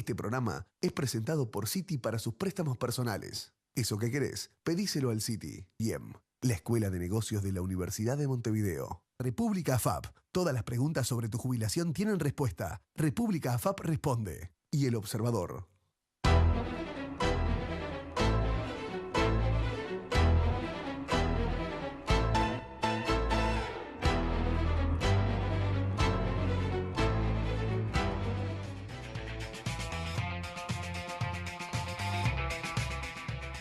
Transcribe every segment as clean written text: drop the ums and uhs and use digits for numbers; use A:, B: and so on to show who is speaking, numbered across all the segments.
A: Este programa es presentado por Citi para sus préstamos personales. Eso que querés, pedíselo al Citi. IEM, la Escuela de Negocios de la Universidad de Montevideo. República AFAP. Todas las preguntas sobre tu jubilación tienen respuesta. República AFAP responde. Y El Observador.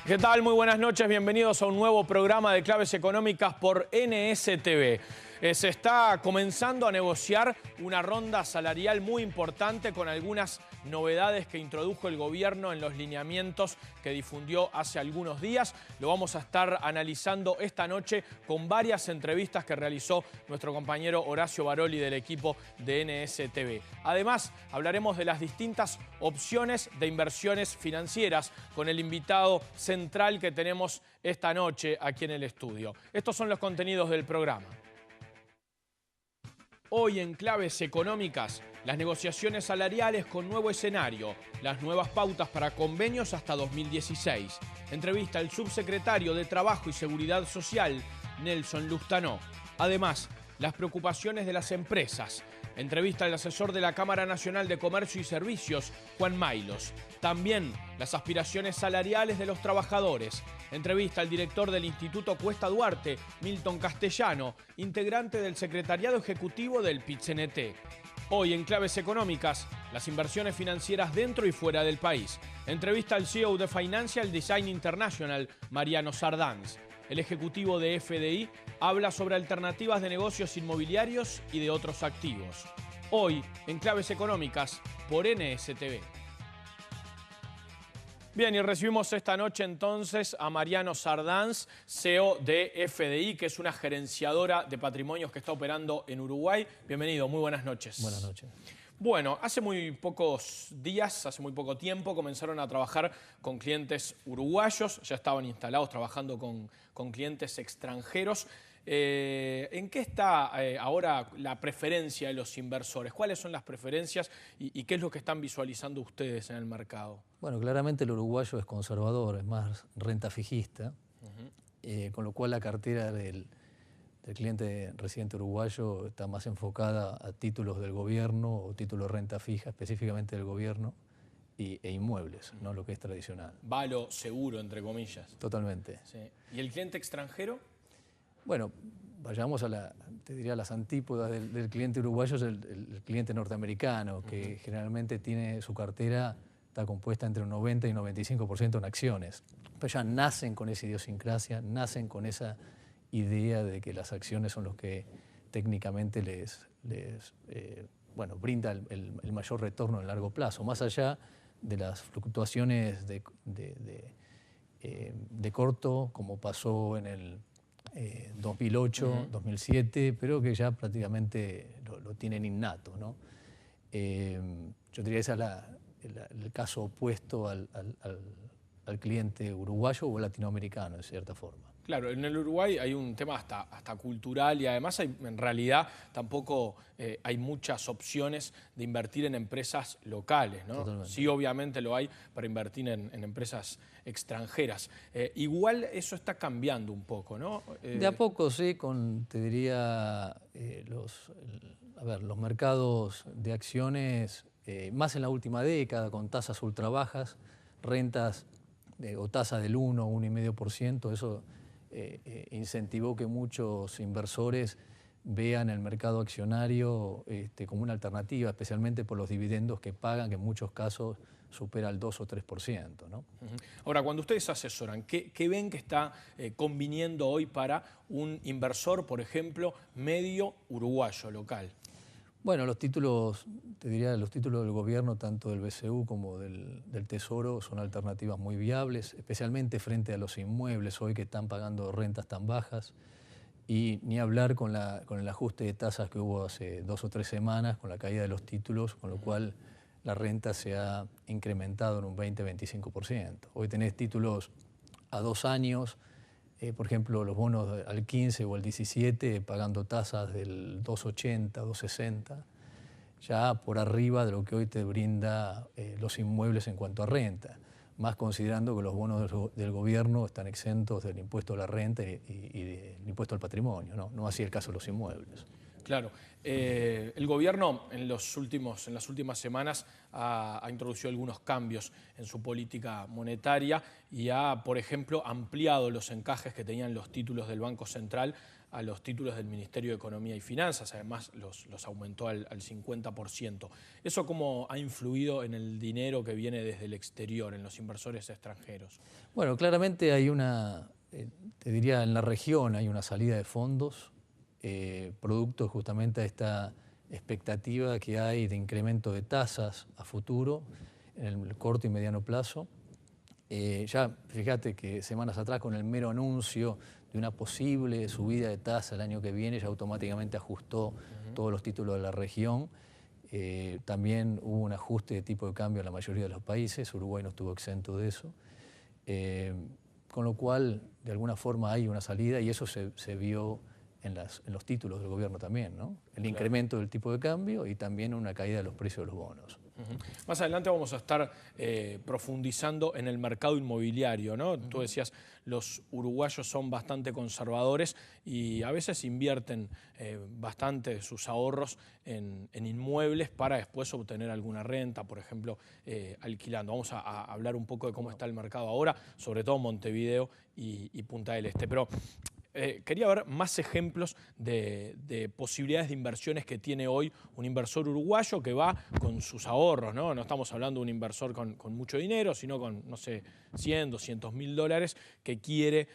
B: ¿Qué tal? Muy buenas noches, bienvenidos a un nuevo programa de Claves Económicas por NSTV. Se está comenzando a negociar una ronda salarial muy importante con algunas novedades que introdujo el gobierno en los lineamientos que difundió hace algunos días. Lo vamos a estar analizando esta noche con varias entrevistas que realizó nuestro compañero Horacio Baroli del equipo de NSTV. Además, hablaremos de las distintas opciones de inversiones financieras con el invitado central que tenemos esta noche aquí en el estudio. Estos son los contenidos del programa. Hoy en Claves Económicas, las negociaciones salariales con nuevo escenario, las nuevas pautas para convenios hasta 2016. Entrevista al subsecretario de Trabajo y Seguridad Social, Nelson Lustanó. Además, las preocupaciones de las empresas. Entrevista al asesor de la Cámara Nacional de Comercio y Servicios, Juan Maylos. También las aspiraciones salariales de los trabajadores. Entrevista al director del Instituto Cuesta Duarte, Milton Castellano, integrante del Secretariado Ejecutivo del PIT-CNT. Hoy en Claves Económicas, las inversiones financieras dentro y fuera del país. Entrevista al CEO de Financial Design International, Mariano Sardanz. El ejecutivo de FDI habla sobre alternativas de negocios inmobiliarios y de otros activos. Hoy, en Claves Económicas, por NSTV. Bien, y recibimos esta noche entonces a Mariano Sardanz, CEO de FDI, que es una gerenciadora de patrimonios que está operando en Uruguay. Bienvenido, muy buenas noches.
C: Buenas noches.
B: Bueno, hace muy pocos días, hace muy poco tiempo, comenzaron a trabajar con clientes uruguayos, ya estaban instalados trabajando con clientes extranjeros. ¿En qué está ahora la preferencia de los inversores? ¿Cuáles son las preferencias y qué es lo que están visualizando ustedes en el mercado?
C: Bueno, claramente el uruguayo es conservador, es más renta fijista, con lo cual la cartera del cliente residente uruguayo está más enfocada a títulos del gobierno o títulos de renta fija, específicamente del gobierno, e inmuebles, no lo que es tradicional.
B: Va a lo seguro, entre comillas.
C: Totalmente.
B: Sí. ¿Y el cliente extranjero?
C: Bueno, vayamos a te diría las antípodas del cliente uruguayo, es el cliente norteamericano, que generalmente tiene su cartera, está compuesta entre un 90 y un 95% en acciones. Pero ya nacen con esa idiosincrasia, nacen con esa idea de que las acciones son los que técnicamente les brinda el mayor retorno en largo plazo, más allá de las fluctuaciones de corto, como pasó en el 2008, 2007, pero que ya prácticamente lo tienen innato, ¿no? Yo diría que ese es el caso opuesto al cliente uruguayo o latinoamericano, de cierta forma.
B: Claro, en el Uruguay hay un tema hasta cultural y además en realidad tampoco hay muchas opciones de invertir en empresas locales, ¿no?
C: Totalmente.
B: Sí, obviamente lo hay para invertir en empresas extranjeras. Igual eso está cambiando un poco, ¿no?
C: De a poco, sí, te diría, los mercados de acciones, más en la última década, con tasas ultra bajas, rentas o tasas del 1 o 1,5%, eso incentivó que muchos inversores vean el mercado accionario como una alternativa, especialmente por los dividendos que pagan, que en muchos casos supera el 2 o 3%, ¿no?
B: Ahora, cuando ustedes asesoran, ¿qué ven que está conviniendo hoy para un inversor, por ejemplo, medio uruguayo local?
C: Bueno, los títulos, te diría, los títulos del gobierno, tanto del BCU como del Tesoro, son alternativas muy viables, especialmente frente a los inmuebles hoy que están pagando rentas tan bajas. Y ni hablar con el ajuste de tasas que hubo hace 2 o 3 semanas, con la caída de los títulos, con lo cual la renta se ha incrementado en un 20-25%. Hoy tenés títulos a 2 años, por ejemplo, los bonos al 15 o al 17, pagando tasas del 2,80, 2,60. ya por arriba de lo que hoy te brinda los inmuebles en cuanto a renta, más considerando que los bonos del gobierno están exentos del impuesto a la renta y del impuesto al patrimonio, ¿no? No así el caso de los inmuebles.
B: Claro. El gobierno en las últimas semanas ha introducido algunos cambios en su política monetaria y ha, por ejemplo, ampliado los encajes que tenían los títulos del Banco Central a los títulos del Ministerio de Economía y Finanzas. Además, los aumentó al 50%. ¿Eso cómo ha influido en el dinero que viene desde el exterior, en los inversores extranjeros?
C: Bueno, claramente hay te diría, en la región hay una salida de fondos, producto justamente de esta expectativa que hay de incremento de tasas a futuro en el corto y mediano plazo. Ya fíjate que semanas atrás, con el mero anuncio de una posible subida de tasa el año que viene, ya automáticamente ajustó todos los títulos de la región. También hubo un ajuste de tipo de cambio en la mayoría de los países. Uruguay no estuvo exento de eso. Con lo cual, de alguna forma hay una salida y eso se vio en los títulos del gobierno también, ¿no? El incremento del tipo de cambio y también una caída de los precios de los bonos.
B: Más adelante vamos a estar profundizando en el mercado inmobiliario, ¿no? Tú decías, los uruguayos son bastante conservadores y a veces invierten bastante de sus ahorros en inmuebles para después obtener alguna renta, por ejemplo, alquilando. Vamos a hablar un poco de cómo está el mercado ahora, sobre todo Montevideo y Punta del Este. Pero quería ver más ejemplos de posibilidades de inversiones que tiene hoy un inversor uruguayo que va con sus ahorros, ¿no? No estamos hablando de un inversor con mucho dinero, sino con, no sé, 100, 200 mil dólares que quiere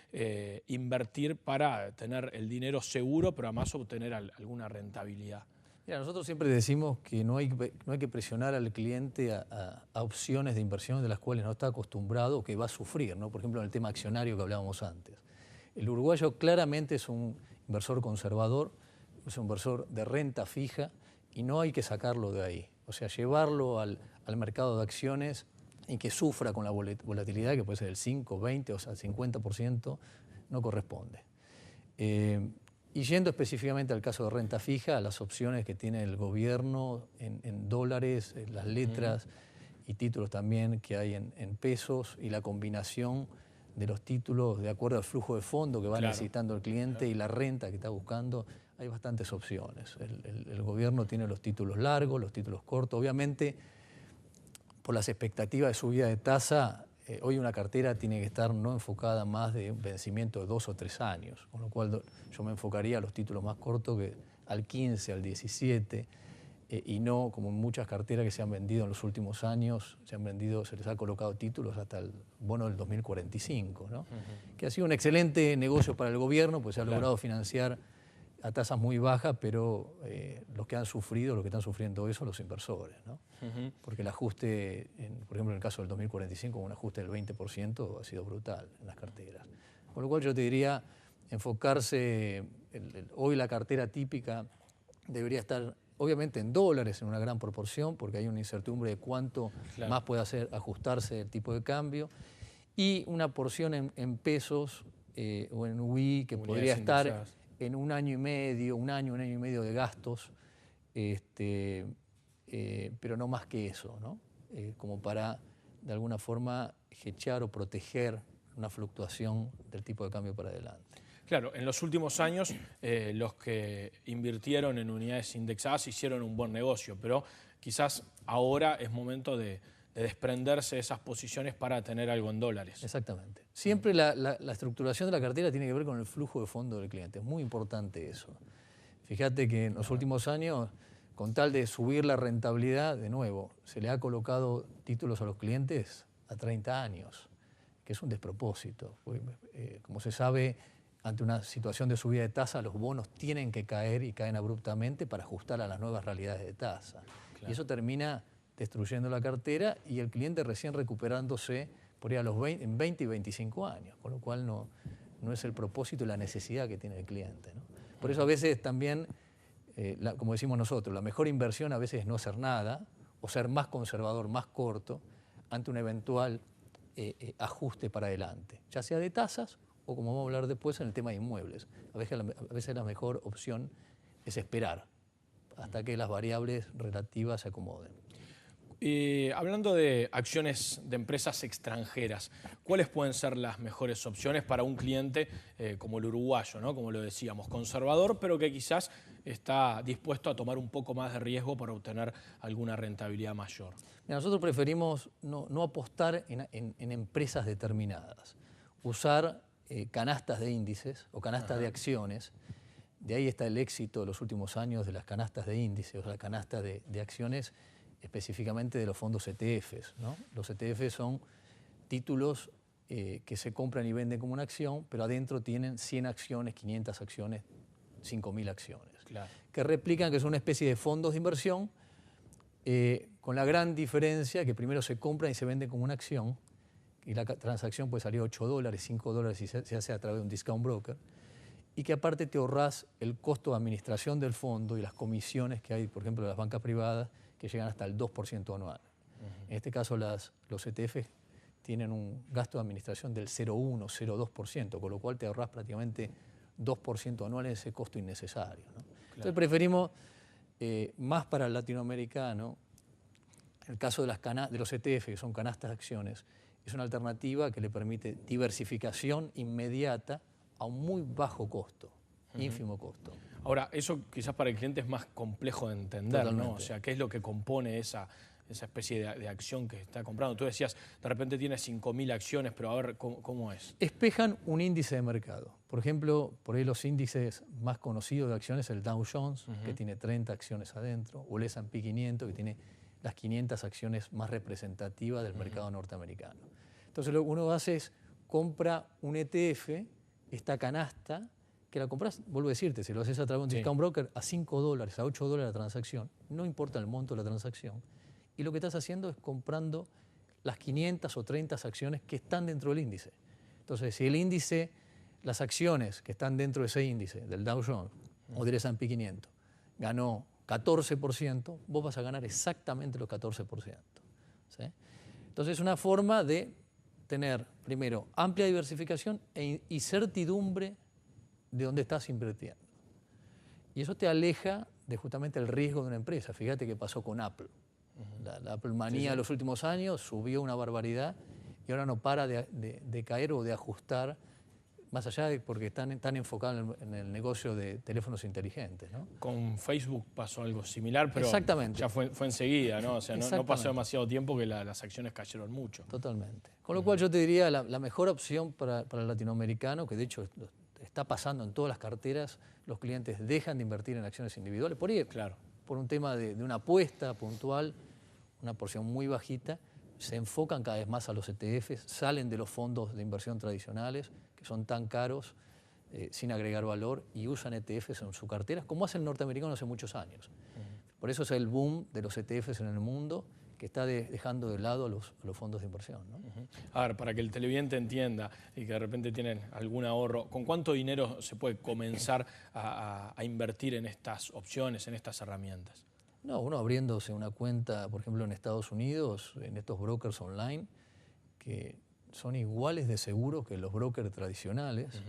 B: invertir para tener el dinero seguro, pero además obtener alguna rentabilidad.
C: Mira, nosotros siempre decimos que no hay que presionar al cliente a opciones de inversión de las cuales no está acostumbrado o que va a sufrir, ¿no? Por ejemplo, en el tema accionario que hablábamos antes. El uruguayo claramente es un inversor conservador, es un inversor de renta fija y no hay que sacarlo de ahí. O sea, llevarlo al mercado de acciones y que sufra con la volatilidad, que puede ser del 5, 20 o sea, el 50%, no corresponde. Y yendo específicamente al caso de renta fija, las opciones que tiene el gobierno en dólares, las letras y títulos también que hay en pesos y la combinación de los títulos de acuerdo al flujo de fondo que va necesitando el cliente y la renta que está buscando, hay bastantes opciones. El gobierno tiene los títulos largos, los títulos cortos. Obviamente, por las expectativas de subida de tasa, hoy una cartera tiene que estar no enfocada más de un vencimiento de 2 o 3 años, con lo cual yo me enfocaría a los títulos más cortos, que al 15, al 17, y no como en muchas carteras que se han vendido en los últimos años, se les ha colocado títulos hasta el bono del 2045, ¿no? Que ha sido un excelente negocio para el gobierno, pues se ha logrado financiar a tasas muy bajas, pero los que están sufriendo eso son los inversores, ¿no? Porque el ajuste, por ejemplo en el caso del 2045, un ajuste del 20% ha sido brutal en las carteras. Con lo cual yo te diría, enfocarse, hoy la cartera típica debería estar obviamente en dólares en una gran proporción, porque hay una incertidumbre de cuánto más puede ajustarse el tipo de cambio, y una porción en pesos o en UI que podría estar en un año y medio de gastos, pero no más que eso, ¿no? Como para de alguna forma hedgear o proteger una fluctuación del tipo de cambio para adelante.
B: Claro, en los últimos años los que invirtieron en unidades indexadas hicieron un buen negocio, pero quizás ahora es momento de desprenderse de esas posiciones para tener algo en dólares.
C: Exactamente. Siempre la estructuración de la cartera tiene que ver con el flujo de fondo del cliente. Es muy importante eso. Fíjate que en los últimos años, con tal de subir la rentabilidad, de nuevo, se le ha colocado títulos a los clientes a 30 años, que es un despropósito. Como se sabe, ante una situación de subida de tasa, los bonos tienen que caer y caen abruptamente para ajustar a las nuevas realidades de tasa. Claro. Y eso termina destruyendo la cartera y el cliente recién recuperándose por ahí en 20 y 25 años, con lo cual no es el propósito y la necesidad que tiene el cliente, ¿no? Por eso a veces también, como decimos nosotros, la mejor inversión a veces es no hacer nada o ser más conservador, más corto, ante un eventual ajuste para adelante, ya sea de tasas o, como vamos a hablar después, en el tema de inmuebles. A veces la mejor opción es esperar hasta que las variables relativas se acomoden.
B: Hablando de acciones de empresas extranjeras, ¿cuáles pueden ser las mejores opciones para un cliente como el uruguayo, ¿no? Como lo decíamos, conservador, pero que quizás está dispuesto a tomar un poco más de riesgo para obtener alguna rentabilidad mayor?
C: Mira, nosotros preferimos no apostar en empresas determinadas, usar canastas de índices o canastas de acciones. De ahí está el éxito de los últimos años de las canastas de índices, o sea, la canasta de acciones, específicamente de los fondos ETFs, ¿no? Los ETFs son títulos que se compran y venden como una acción, pero adentro tienen 100 acciones, 500 acciones, 5.000 acciones,
B: Claro.
C: que replican que son una especie de fondos de inversión, con la gran diferencia que primero se compran y se venden como una acción, y la transacción puede salir $8, $5 si se hace a través de un discount broker, y que aparte te ahorras el costo de administración del fondo y las comisiones que hay, por ejemplo, de las bancas privadas, que llegan hasta el 2% anual. En este caso, los ETF tienen un gasto de administración del 0,1, 0,2%, con lo cual te ahorras prácticamente 2% anual en ese costo innecesario, ¿no? Claro. Entonces preferimos, más para el latinoamericano, el caso de los ETF, que son canastas de acciones, es una alternativa que le permite diversificación inmediata a un muy bajo costo, ínfimo costo.
B: Ahora, eso quizás para el cliente es más complejo de entender,
C: Totalmente.
B: ¿no? O sea, ¿qué es lo que compone esa especie de acción que está comprando? Tú decías, de repente tiene 5.000 acciones, pero a ver, ¿cómo es?
C: Espejan un índice de mercado. Por ejemplo, por ahí los índices más conocidos de acciones, el Dow Jones, que tiene 30 acciones adentro, o el S&P 500, que tiene las 500 acciones más representativas del mercado norteamericano. Entonces, lo que uno hace es compra un ETF, esta canasta, que la compras, vuelvo a decirte, si lo haces a través de un discount broker, a $5, a $8 la transacción, no importa el monto de la transacción, y lo que estás haciendo es comprando las 500 o 30 acciones que están dentro del índice. Entonces, si el índice, las acciones que están dentro de ese índice, del Dow Jones o del S&P 500, ganó 14%, vos vas a ganar exactamente los 14%. ¿Sí? Entonces, es una forma de tener, primero, amplia diversificación y certidumbre de dónde estás invirtiendo. Y eso te aleja de justamente el riesgo de una empresa. Fíjate qué pasó con Apple. La Apple manía de los últimos años subió una barbaridad y ahora no para de caer o de ajustar, más allá de porque están enfocados en el negocio de teléfonos inteligentes, ¿no?
B: Con Facebook pasó algo similar, pero
C: Exactamente.
B: ya fue enseguida, ¿no? O sea, no pasó demasiado tiempo que las acciones cayeron mucho.
C: Totalmente. Con lo cual yo te diría la mejor opción para el latinoamericano, que de hecho está pasando en todas las carteras, los clientes dejan de invertir en acciones individuales, por ahí,
B: Claro.
C: por un tema de una apuesta puntual, una porción muy bajita, se enfocan cada vez más a los ETFs, salen de los fondos de inversión tradicionales, que son tan caros, sin agregar valor, y usan ETFs en sus carteras, como hace el norteamericano hace muchos años. Por eso es el boom de los ETFs en el mundo, que está dejando de lado a los fondos de inversión, ¿no?
B: A ver, para que el televidente entienda y que de repente tienen algún ahorro, ¿con cuánto dinero se puede comenzar a invertir en estas opciones, en estas herramientas?
C: No, uno abriéndose una cuenta, por ejemplo, en Estados Unidos, en estos brokers online, que son iguales de seguros que los brokers tradicionales.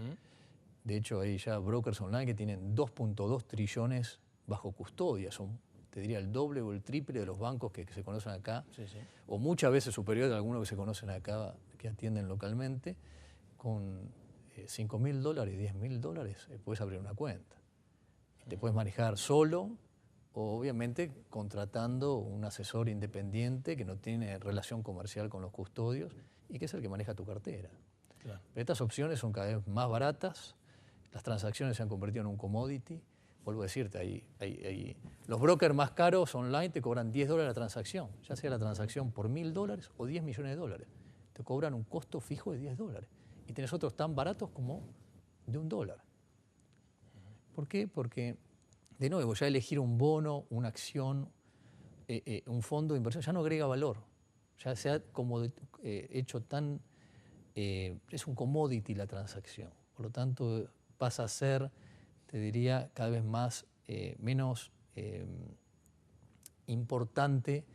C: De hecho, hay ya brokers online que tienen 2.2 trillones bajo custodia. Son, te diría, el doble o el triple de los bancos que se conocen acá, o muchas veces superior a algunos que se conocen acá, que atienden localmente. Con $5.000, $10.000, puedes abrir una cuenta. Te puedes manejar solo, o obviamente contratando un asesor independiente que no tiene relación comercial con los custodios y que es el que maneja tu cartera. Claro. Pero estas opciones son cada vez más baratas, las transacciones se han convertido en un commodity. Vuelvo a decirte, los brokers más caros online te cobran $10 la transacción, ya sea la transacción por $1.000 o $10 millones. Te cobran un costo fijo de $10. Y tenés otros tan baratos como de $1. ¿Por qué? Porque, de nuevo, ya elegir un bono, una acción, un fondo de inversión, ya no agrega valor. Ya se ha como hecho tan... es un commodity la transacción. Por lo tanto, pasa a ser, te diría, cada vez más, menos importante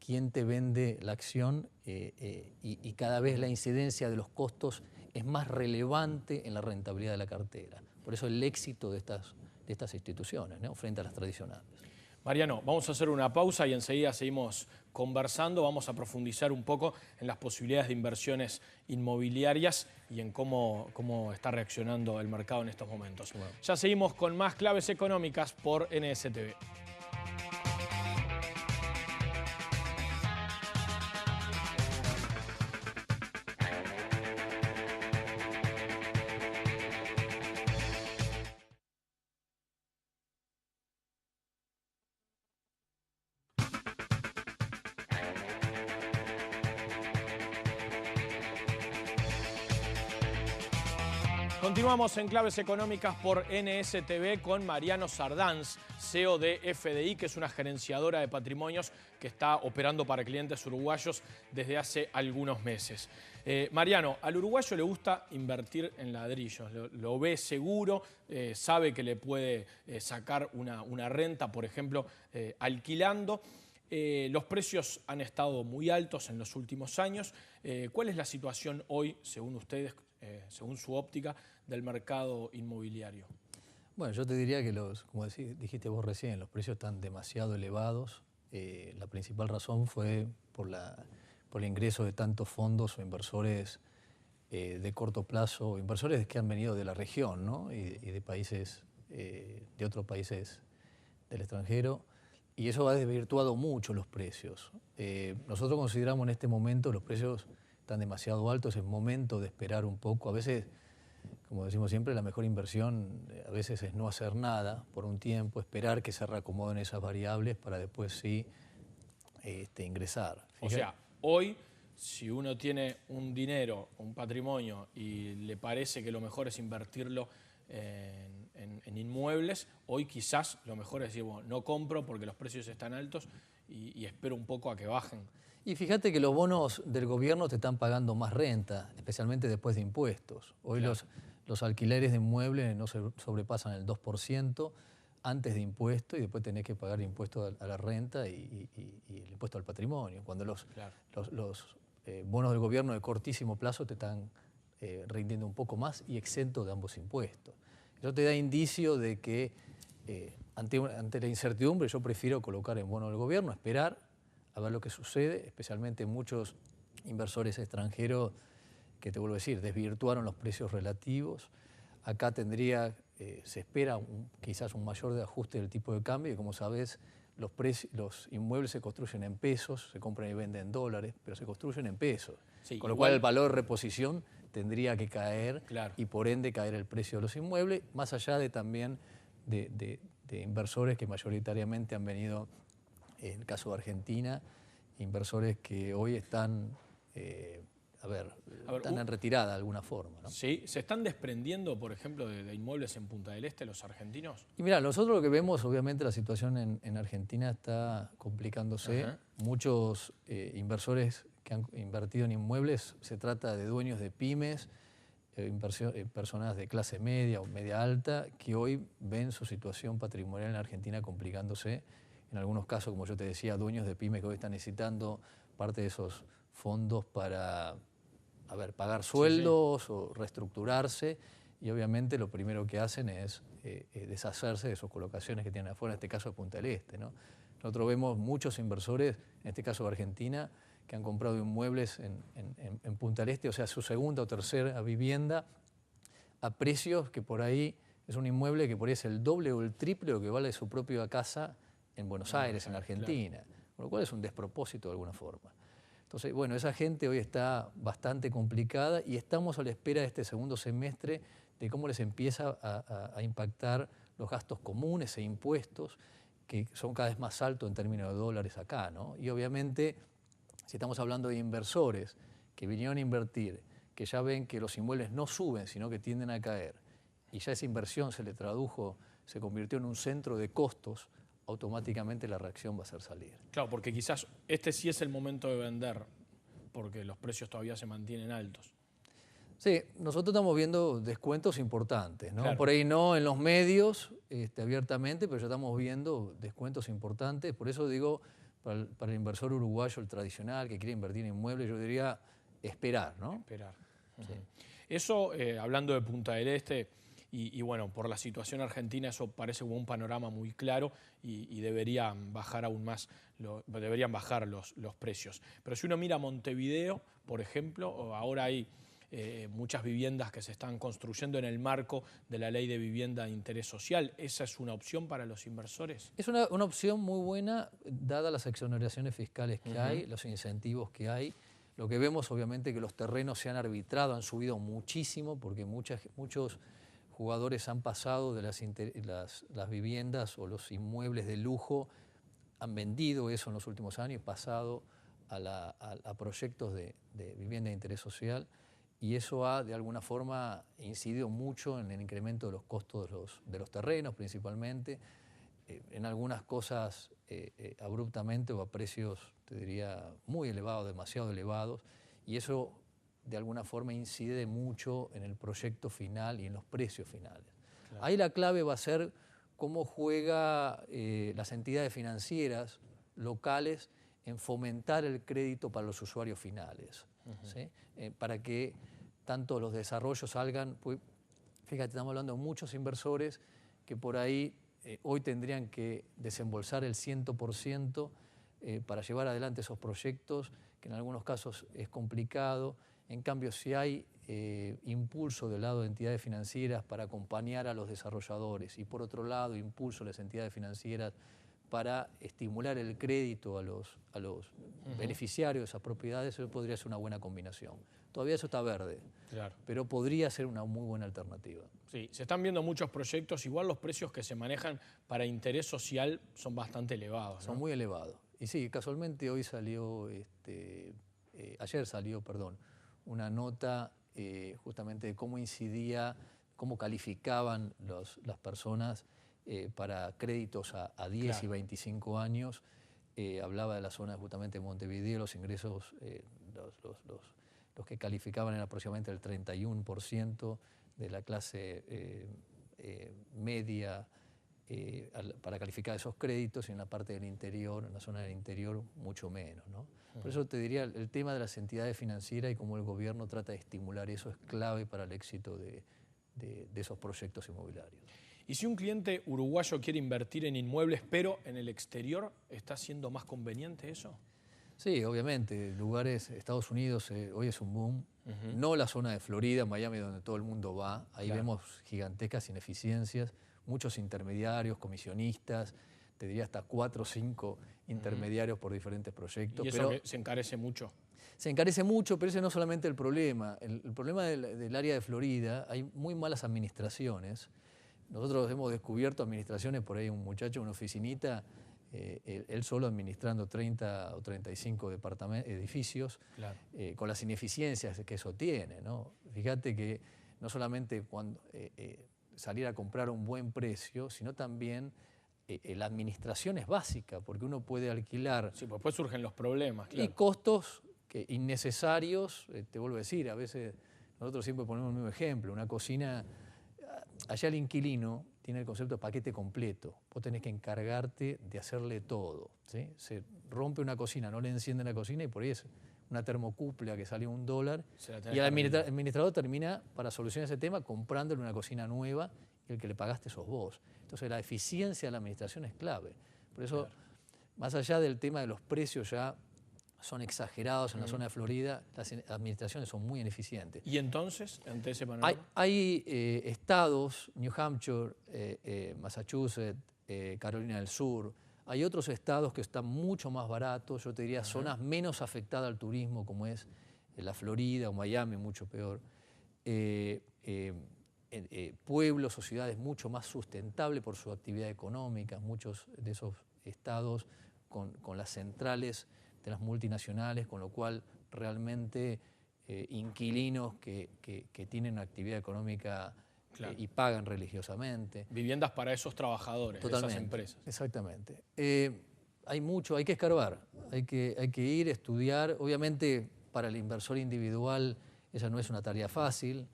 C: quién te vende la acción y cada vez la incidencia de los costos es más relevante en la rentabilidad de la cartera. Por eso el éxito de estas instituciones, ¿no?, frente a las tradicionales.
B: Mariano, vamos a hacer una pausa y enseguida seguimos conversando. Vamos a profundizar un poco en las posibilidades de inversiones inmobiliarias y en cómo está reaccionando el mercado en estos momentos. Bueno. Ya seguimos con más claves económicas por NSTV. Continuamos en Claves Económicas por NSTV con Mariano Sardanz, CEO de FDI, que es una gerenciadora de patrimonios que está operando para clientes uruguayos desde hace algunos meses. Mariano, al uruguayo le gusta invertir en ladrillos, lo ve seguro, sabe que le puede sacar una renta, por ejemplo, alquilando. Los precios han estado muy altos en los últimos años. ¿Cuál es la situación hoy, según ustedes, según su óptica, del mercado inmobiliario?
C: Bueno, yo te diría que como dijiste vos recién, los precios están demasiado elevados. La principal razón fue por el ingreso de tantos fondos o inversores de corto plazo, inversores que han venido de la región, ¿no? y de países, de otros países del extranjero. Y eso ha desvirtuado mucho los precios. Nosotros consideramos en este momento los precios están demasiado altos, es momento de esperar un poco. A veces, como decimos siempre, la mejor inversión a veces es no hacer nada por un tiempo, esperar que se reacomoden esas variables para después sí ingresar.
B: O sea, hoy, si uno tiene un dinero, un patrimonio y le parece que lo mejor es invertirlo en inmuebles, hoy quizás lo mejor es decir, bueno, no compro porque los precios están altos y espero un poco a que bajen.
C: Y fíjate que los bonos del gobierno te están pagando más renta, especialmente después de impuestos. Hoy claro, los alquileres de inmuebles no se sobrepasan el 2% antes de impuesto y después tenés que pagar impuesto a la renta y el impuesto al patrimonio. Cuando los bonos del gobierno de cortísimo plazo te están rindiendo un poco más y exento de ambos impuestos. Eso te da indicio de que ante la incertidumbre yo prefiero colocar en bono del gobierno, esperar a ver lo que sucede, especialmente muchos inversores extranjeros que, te vuelvo a decir, desvirtuaron los precios relativos. Acá se espera quizás un mayor ajuste del tipo de cambio y como sabes, los inmuebles se construyen en pesos, se compran y venden en dólares, pero se construyen en pesos. Sí, con lo cual el valor de reposición tendría que caer claro, y por ende caer el precio de los inmuebles, más allá de también de inversores que mayoritariamente han venido, en el caso de Argentina, inversores que hoy están, están en retirada de alguna forma, ¿no?
B: Sí, ¿se están desprendiendo, por ejemplo, de inmuebles en Punta del Este los argentinos?
C: Y mira, nosotros lo que vemos, obviamente la situación en Argentina está complicándose. Ajá. Muchos inversores que han invertido en inmuebles, se trata de dueños de pymes, personas de clase media o media alta, que hoy ven su situación patrimonial en Argentina complicándose. En algunos casos, como yo te decía, dueños de pymes que hoy están necesitando parte de esos fondos para pagar sueldos o reestructurarse. Y obviamente lo primero que hacen es deshacerse de sus colocaciones que tienen afuera, en este caso de Punta del Este, ¿no? Nosotros vemos muchos inversores, en este caso de Argentina, que han comprado inmuebles en Punta del Este, o sea, su segunda o tercera vivienda, a precios que por ahí es un inmueble que por ahí es el doble o el triple de lo que vale su propia casa en Buenos Aires, en Argentina, claro, con lo cual es un despropósito de alguna forma. Entonces, bueno, esa gente hoy está bastante complicada y estamos a la espera de este segundo semestre de cómo les empieza a impactar los gastos comunes e impuestos que son cada vez más altos en términos de dólares acá, ¿no? Y obviamente, si estamos hablando de inversores que vinieron a invertir, que ya ven que los inmuebles no suben, sino que tienden a caer, y ya esa inversión se le tradujo, se convirtió en un centro de costos, automáticamente la reacción va a ser salir.
B: Claro, porque quizás este sí es el momento de vender, porque los precios todavía se mantienen altos.
C: Sí, nosotros estamos viendo descuentos importantes, ¿no?
B: Claro.
C: Por ahí no en los medios abiertamente, pero ya estamos viendo descuentos importantes. Por eso digo, para el inversor uruguayo, el tradicional, que quiere invertir en inmuebles, yo diría esperar, ¿no?
B: Esperar. Sí. Eso, hablando de Punta del Este, y bueno, por la situación argentina eso parece como un panorama muy claro y deberían bajar aún más, deberían bajar los precios. Pero si uno mira Montevideo, por ejemplo, ahora hay muchas viviendas que se están construyendo en el marco de la ley de vivienda de interés social. ¿Esa es una opción para los inversores?
C: Es una opción muy buena, dadas las exoneraciones fiscales que hay, los incentivos que hay. Lo que vemos, obviamente, que los terrenos se han arbitrado, han subido muchísimo, porque muchos jugadores han pasado de las viviendas o los inmuebles de lujo, han vendido eso en los últimos años, pasado a proyectos de vivienda de interés social. Y eso ha, de alguna forma, incidido mucho en el incremento de los costos de los terrenos, principalmente, en algunas cosas abruptamente o a precios, te diría, muy elevados, demasiado elevados, y eso, de alguna forma, incide mucho en el proyecto final y en los precios finales. Claro. Ahí la clave va a ser cómo juega las entidades financieras locales en fomentar el crédito para los usuarios finales, ¿sí? Para que tanto los desarrollos salgan, pues, fíjate, estamos hablando de muchos inversores que por ahí hoy tendrían que desembolsar el 100% para llevar adelante esos proyectos, que en algunos casos es complicado. En cambio, si hay impulso del lado de entidades financieras para acompañar a los desarrolladores y por otro lado impulso de las entidades financieras para estimular el crédito a los beneficiarios de esas propiedades, eso podría ser una buena combinación. Todavía eso está verde, claro, pero podría ser una muy buena alternativa.
B: Sí, se están viendo muchos proyectos, igual los precios que se manejan para interés social son bastante elevados, ¿no?
C: Son muy elevados. Y sí, casualmente hoy salió, ayer salió, perdón, una nota justamente de cómo incidía, cómo calificaban las personas para créditos a 10 claro. y 25 años. Hablaba de la zona justamente de Montevideo, los ingresos, los que calificaban eran aproximadamente el 31% de la clase media para calificar esos créditos, y en la parte del interior, en la zona del interior, mucho menos, ¿no? Por eso te diría, el tema de las entidades financieras y cómo el gobierno trata de estimular eso es clave para el éxito de esos proyectos inmobiliarios.
B: Y si un cliente uruguayo quiere invertir en inmuebles, pero en el exterior, ¿está siendo más conveniente eso?
C: Sí, obviamente. Lugares, Estados Unidos hoy es un boom. No la zona de Florida, Miami, donde todo el mundo va. Ahí claro. Vemos gigantescas ineficiencias, muchos intermediarios, comisionistas, te diría hasta 4 o 5 intermediarios por diferentes proyectos.
B: ¿Y eso pero se encarece mucho?
C: Se encarece mucho, pero ese no es solamente el problema. El problema del área de Florida, hay muy malas administraciones. Nosotros hemos descubierto administraciones, por ahí un muchacho, una oficinita, él solo administrando 30 o 35 edificios, claro. Con las ineficiencias que eso tiene, ¿no? Fíjate que no solamente cuando salir a comprar a un buen precio, sino también la administración es básica, porque uno puede alquilar...
B: Sí, pues después surgen los problemas, claro.
C: Y costos innecesarios, te vuelvo a decir, a veces nosotros siempre ponemos el mismo ejemplo, una cocina... Allá el inquilino tiene el concepto de paquete completo. Vos tenés que encargarte de hacerle todo, ¿sí? Se rompe una cocina, no le encienden la cocina y por ahí es una termocúpula que sale $1 y el administrador termina, para solucionar ese tema, comprándole una cocina nueva y el que le pagaste sos vos. Entonces la eficiencia de la administración es clave. Por eso, claro. Más allá del tema de los precios ya son exagerados en la zona de Florida, las administraciones son muy ineficientes.
B: ¿Y entonces, ante ese panorama?
C: Hay estados, New Hampshire, Massachusetts, Carolina del Sur, hay otros estados que están mucho más baratos, yo te diría zonas menos afectadas al turismo, como es la Florida o Miami, mucho peor. Pueblos o ciudades mucho más sustentables por su actividad económica, muchos de esos estados con las centrales de las multinacionales, con lo cual realmente inquilinos que tienen una actividad económica claro. Y pagan religiosamente.
B: Viviendas para esos trabajadores,
C: totalmente,
B: de esas empresas.
C: Exactamente. Hay que escarbar, hay que ir, estudiar. Obviamente para el inversor individual esa no es una tarea fácil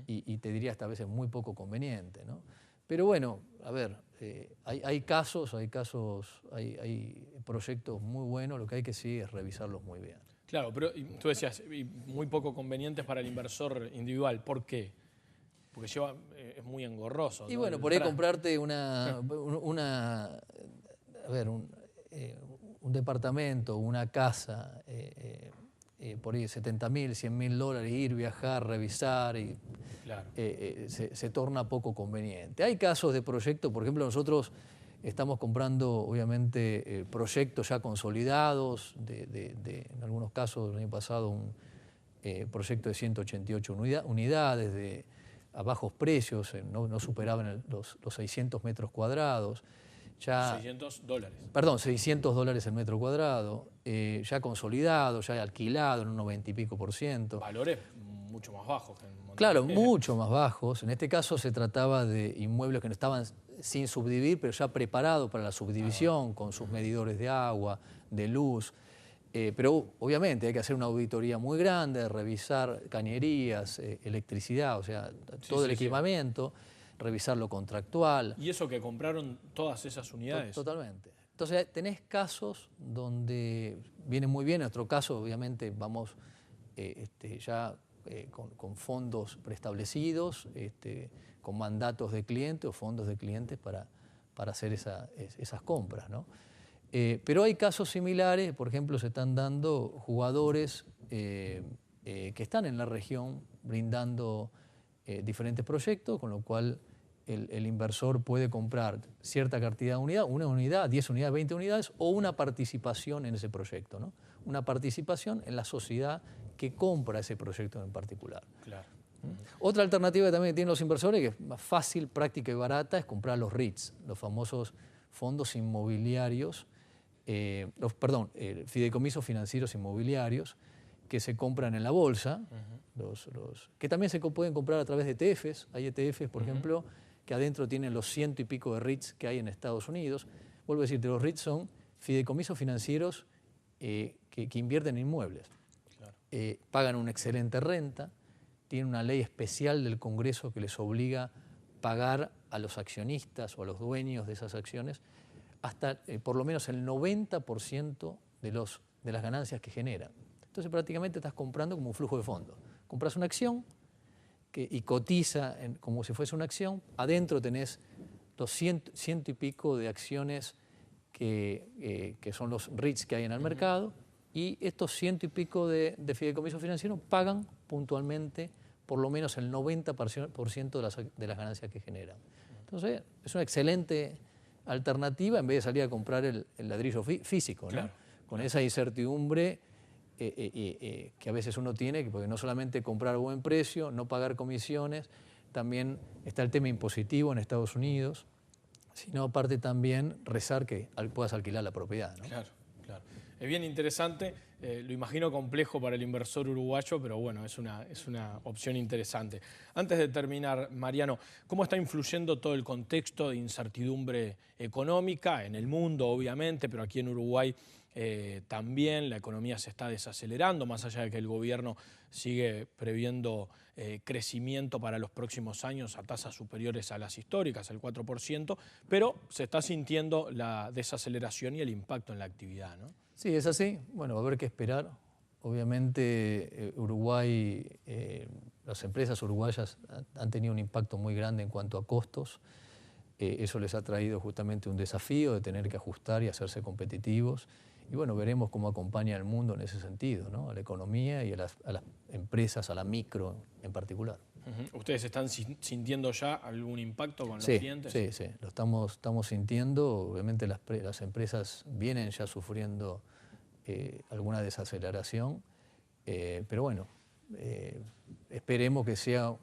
C: y te diría hasta a veces muy poco conveniente, ¿no? Pero bueno, a ver, hay proyectos muy buenos, lo que hay que sí es revisarlos muy bien.
B: Claro, pero tú decías, muy poco convenientes para el inversor individual. ¿Por qué? porque es muy engorroso.
C: Y
B: ¿no?
C: bueno, por ahí comprarte un departamento, una casa, por ahí $70.000, $100.000, ir, viajar, revisar, y
B: claro.
C: se torna poco conveniente. Hay casos de proyectos, por ejemplo, nosotros estamos comprando, obviamente, proyectos ya consolidados, en algunos casos, el año pasado, un proyecto de 188 unidades a bajos precios, no superaban los 600 metros cuadrados. Ya,
B: $600.
C: Perdón, $600 el metro cuadrado, ya consolidado, ya alquilado en un 90 y pico %.
B: Valores mucho más bajos que en Montevideo.
C: Claro, mucho más bajos. En este caso se trataba de inmuebles que no estaban sin subdividir, pero ya preparados para la subdivisión, con sus medidores de agua, de luz. Pero obviamente hay que hacer una auditoría muy grande, revisar cañerías, electricidad, o sea, todo el equipamiento, revisar lo contractual.
B: ¿Y eso que compraron todas esas unidades?
C: Totalmente. Entonces tenés casos donde viene muy bien. En nuestro caso, obviamente, vamos ya con fondos preestablecidos, con mandatos de clientes o fondos de clientes para hacer esas compras, ¿no? Pero hay casos similares, por ejemplo, se están dando jugadores que están en la región brindando diferentes proyectos, con lo cual el inversor puede comprar cierta cantidad de unidades, una unidad, 10 unidades, 20 unidades, o una participación en ese proyecto, ¿no? Una participación en la sociedad que compra ese proyecto en particular.
B: Claro.
C: Otra alternativa que también tienen los inversores, que es más fácil, práctica y barata, es comprar los REITs, los famosos fondos inmobiliarios, fideicomisos financieros inmobiliarios, que se compran en la bolsa, que también se pueden comprar a través de ETFs. Hay ETFs, por ejemplo, que adentro tienen los 100 y pico de REITs que hay en Estados Unidos. Vuelvo a decirte, los REITs son fideicomisos financieros que invierten en inmuebles. Claro. Pagan una excelente renta, tienen una ley especial del Congreso que les obliga a pagar a los accionistas o a los dueños de esas acciones hasta por lo menos el 90% de las ganancias que generan. Entonces prácticamente estás comprando como un flujo de fondos. Compras una acción y cotiza como si fuese una acción. Adentro tenés los 100 y pico de acciones que son los REITs que hay en el mercado, y estos 100 y pico de fideicomisos financieros pagan puntualmente por lo menos el 90% de las ganancias que generan. Entonces es una excelente alternativa en vez de salir a comprar el ladrillo físico, ¿no? Claro. Con esa incertidumbre que a veces uno tiene, porque no solamente comprar a buen precio, no pagar comisiones, también está el tema impositivo en Estados Unidos, sino aparte también rezar que puedas alquilar la propiedad, ¿no?
B: Claro, claro. Es bien interesante, lo imagino complejo para el inversor uruguayo, pero bueno, es una opción interesante. Antes de terminar, Mariano, ¿cómo está influyendo todo el contexto de incertidumbre económica en el mundo, obviamente, pero aquí en Uruguay también la economía se está desacelerando, más allá de que el gobierno sigue previendo crecimiento para los próximos años a tasas superiores a las históricas, el 4%, pero se está sintiendo la desaceleración y el impacto en la actividad, ¿no?
C: Sí, es así. Bueno, va a haber que esperar. Obviamente Uruguay, las empresas uruguayas han tenido un impacto muy grande en cuanto a costos. Eso les ha traído justamente un desafío de tener que ajustar y hacerse competitivos. Y bueno, veremos cómo acompaña al mundo en ese sentido, ¿no? A la economía y a las empresas, a la micro en particular.
B: ¿Ustedes están sintiendo ya algún impacto con los clientes?
C: Sí, lo estamos sintiendo. Obviamente las empresas vienen ya sufriendo alguna desaceleración, pero bueno, esperemos que sea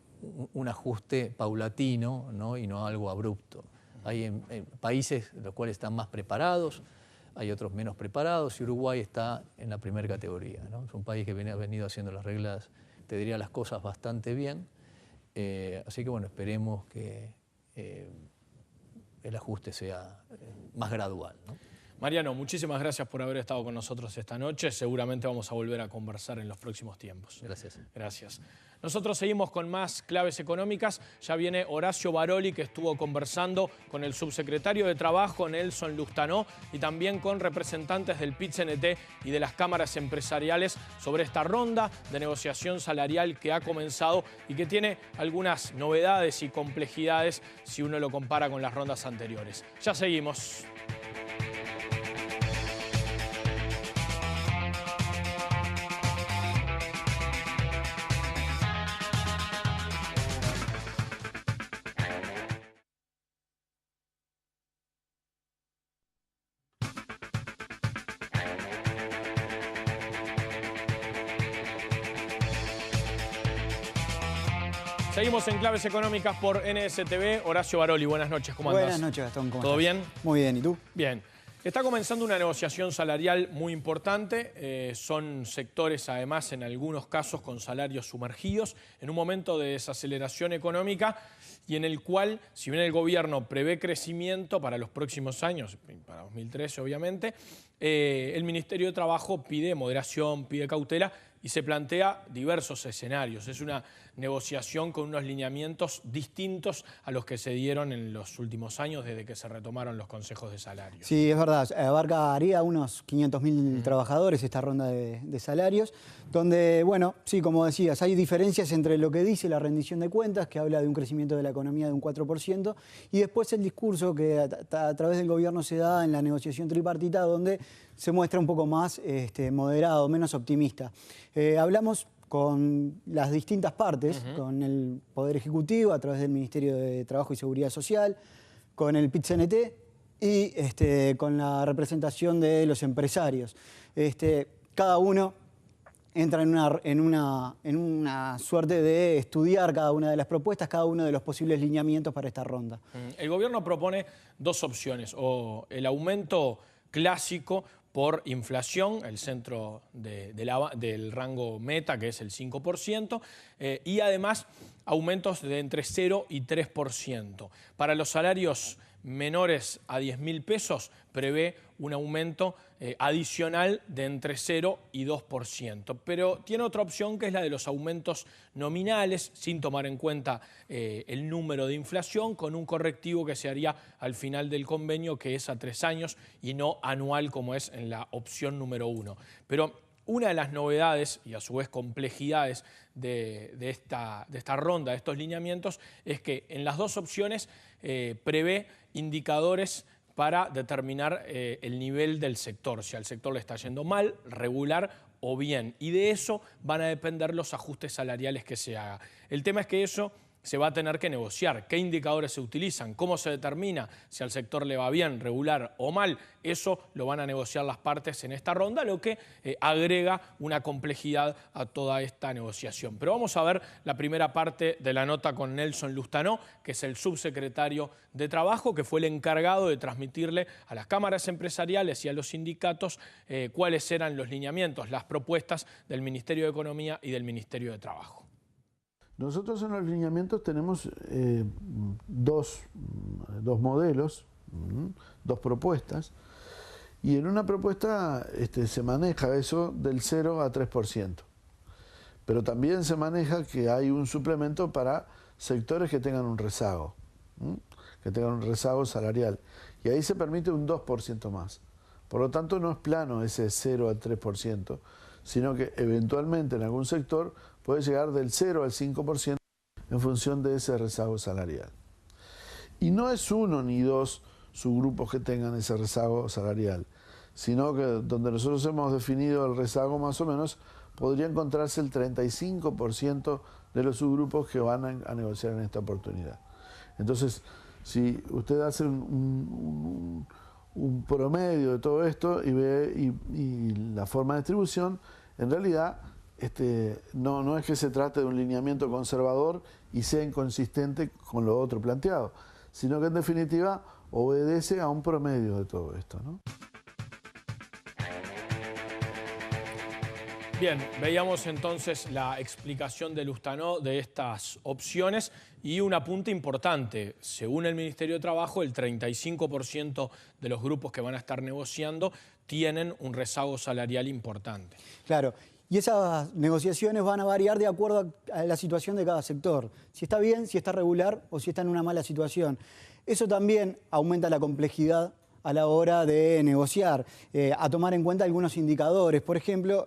C: un ajuste paulatino, ¿no? Y no algo abrupto. Hay en países los cuales están más preparados, hay otros menos preparados, y Uruguay está en la primera categoría, ¿no? Es un país que ha venido haciendo las reglas, te diría, las cosas bastante bien. Así que bueno, esperemos que el ajuste sea más gradual, ¿no?
B: Mariano, muchísimas gracias por haber estado con nosotros esta noche. Seguramente vamos a volver a conversar en los próximos tiempos.
C: Gracias.
B: Gracias. Nosotros seguimos con más claves económicas. Ya viene Horacio Baroli, que estuvo conversando con el subsecretario de Trabajo, Nelson Lustanó, y también con representantes del PIT-CNT y de las cámaras empresariales sobre esta ronda de negociación salarial que ha comenzado y que tiene algunas novedades y complejidades si uno lo compara con las rondas anteriores. Ya seguimos. Seguimos en Claves Económicas por NSTV. Horacio Baroli, buenas noches, ¿cómo andás?
D: Buenas noches, Gastón, ¿cómo
B: ¿Todo
D: estás?
B: bien?
D: Muy bien, ¿y tú?
B: Bien. Está comenzando una negociación salarial muy importante. Son sectores, además, en algunos casos con salarios sumergidos, en un momento de desaceleración económica y en el cual, si bien el gobierno prevé crecimiento para los próximos años, para 2013 obviamente, el Ministerio de Trabajo pide moderación, pide cautela y se plantea diversos escenarios. Es una negociación con unos lineamientos distintos a los que se dieron en los últimos años desde que se retomaron los consejos de salarios.
D: Sí, es verdad. Abarcaría unos 500.000 trabajadores esta ronda de salarios, donde, bueno, sí, como decías, hay diferencias entre lo que dice la rendición de cuentas, que habla de un crecimiento de la economía de un 4%, y después el discurso que a través del gobierno se da en la negociación tripartita, donde se muestra un poco más moderado, menos optimista. Hablamos con las distintas partes, con el Poder Ejecutivo a través del Ministerio de Trabajo y Seguridad Social, con el PIT-CNT y con la representación de los empresarios. Cada uno entra en una suerte de estudiar cada una de las propuestas, cada uno de los posibles lineamientos para esta ronda.
B: El gobierno propone dos opciones, o el aumento clásico por inflación, el centro del rango meta, que es el 5%, y además aumentos de entre 0 y 3%. Para los salarios menores a 10.000 pesos prevé un aumento adicional de entre 0 y 2%. Pero tiene otra opción, que es la de los aumentos nominales, sin tomar en cuenta el número de inflación, con un correctivo que se haría al final del convenio, que es a 3 años y no anual como es en la opción número 1. Pero una de las novedades y a su vez complejidades de esta ronda, de estos lineamientos, es que en las dos opciones prevé indicadores para determinar el nivel del sector, si al sector le está yendo mal, regular o bien. Y de eso van a depender los ajustes salariales que se haga. El tema es que eso se va a tener que negociar. ¿Qué indicadores se utilizan? ¿Cómo se determina si al sector le va bien, regular o mal? Eso lo van a negociar las partes en esta ronda, lo que agrega una complejidad a toda esta negociación. Pero vamos a ver la primera parte de la nota con Nelson Lustanó, que es el subsecretario de Trabajo, que fue el encargado de transmitirle a las cámaras empresariales y a los sindicatos cuáles eran los lineamientos, las propuestas del Ministerio de Economía y del Ministerio de Trabajo.
E: Nosotros en los lineamientos tenemos dos modelos, dos propuestas, y en una propuesta se maneja eso del 0 a 3%, pero también se maneja que hay un suplemento para sectores que tengan un rezago, salarial, y ahí se permite un 2% más. Por lo tanto, no es plano ese 0 al 3%, sino que eventualmente en algún sector puede llegar del 0 al 5% en función de ese rezago salarial. Y no es uno ni dos subgrupos que tengan ese rezago salarial, sino que donde nosotros hemos definido el rezago más o menos, podría encontrarse el 35% de los subgrupos que van a negociar en esta oportunidad. Entonces, si usted hace un promedio de todo esto y ve y la forma de distribución, en realidad no es que se trate de un lineamiento conservador y sea inconsistente con lo otro planteado, sino que en definitiva obedece a un promedio de todo esto, ¿no?
B: Bien, veíamos entonces la explicación de Lustanó de estas opciones y un apunte importante. Según el Ministerio de Trabajo, el 35% de los grupos que van a estar negociando tienen un rezago salarial importante.
D: Claro, y esas negociaciones van a variar de acuerdo a la situación de cada sector. Si está bien, si está regular o si está en una mala situación. Eso también aumenta la complejidad a la hora de negociar, a tomar en cuenta algunos indicadores. Por ejemplo,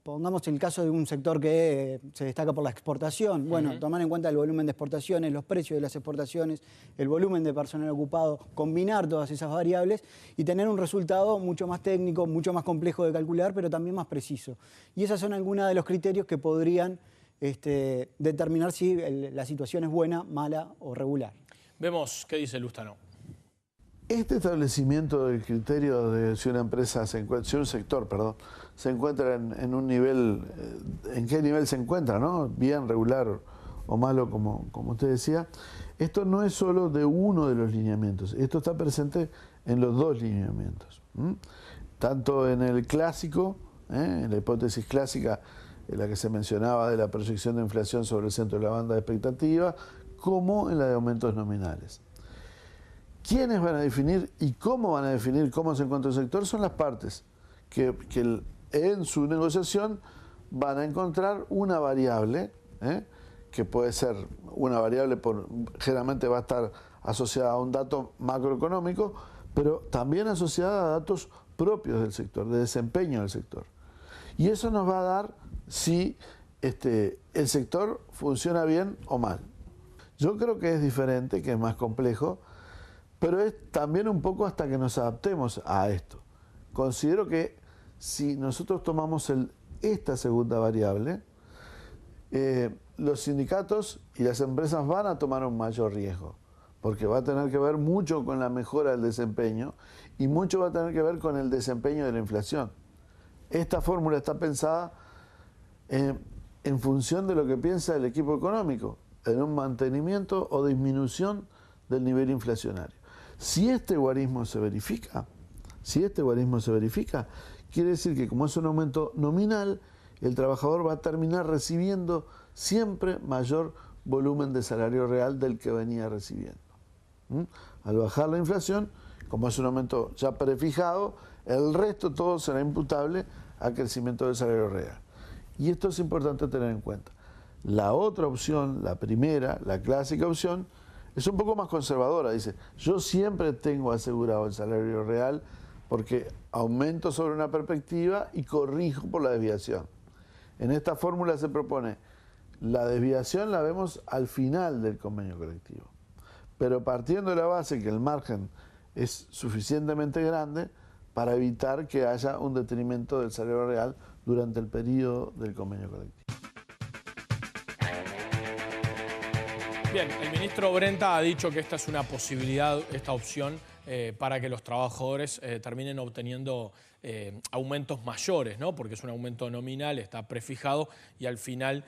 D: pongamos el caso de un sector que se destaca por la exportación. Bueno, tomar en cuenta el volumen de exportaciones, los precios de las exportaciones, el volumen de personal ocupado, combinar todas esas variables y tener un resultado mucho más técnico, mucho más complejo de calcular, pero también más preciso. Y esos son algunos de los criterios que podrían determinar si la situación es buena, mala o regular.
B: Vemos qué dice Lustanó.
E: Este establecimiento del criterio de si una empresa si un sector, se encuentra en un nivel, en qué nivel se encuentra, ¿no? Bien, regular o malo, como usted decía. Esto no es solo de uno de los lineamientos, esto está presente en los dos lineamientos. Tanto en el clásico, en la hipótesis clásica, en la que se mencionaba de la proyección de inflación sobre el centro de la banda de expectativa, como en la de aumentos nominales. ¿Quiénes van a definir y cómo van a definir cómo se encuentra el sector? Son las partes que en su negociación van a encontrar una variable, que puede ser una variable, generalmente va a estar asociada a un dato macroeconómico, pero también asociada a datos propios del sector, de desempeño del sector. Y eso nos va a dar si el sector funciona bien o mal. Yo creo que es diferente, que es más complejo, pero es también un poco hasta que nos adaptemos a esto. Considero que si nosotros tomamos esta segunda variable, los sindicatos y las empresas van a tomar un mayor riesgo, porque va a tener que ver mucho con la mejora del desempeño y mucho va a tener que ver con el desempeño de la inflación. Esta fórmula está pensada en función de lo que piensa el equipo económico, en un mantenimiento o disminución del nivel inflacionario. Si este guarismo se verifica, quiere decir que como es un aumento nominal, el trabajador va a terminar recibiendo siempre mayor volumen de salario real del que venía recibiendo. Al bajar la inflación, como es un aumento ya prefijado, el resto todo será imputable al crecimiento del salario real. Y esto es importante tener en cuenta. La otra opción, la primera, la clásica opción, es un poco más conservadora. Dice, yo siempre tengo asegurado el salario real porque aumento sobre una perspectiva y corrijo por la desviación. En esta fórmula se propone, la desviación la vemos al final del convenio colectivo. Pero partiendo de la base que el margen es suficientemente grande para evitar que haya un detrimento del salario real durante el periodo del convenio colectivo.
B: Bien, el ministro Brenta ha dicho que esta es una posibilidad, esta opción, para que los trabajadores terminen obteniendo aumentos mayores, ¿no? Porque es un aumento nominal, está prefijado y al final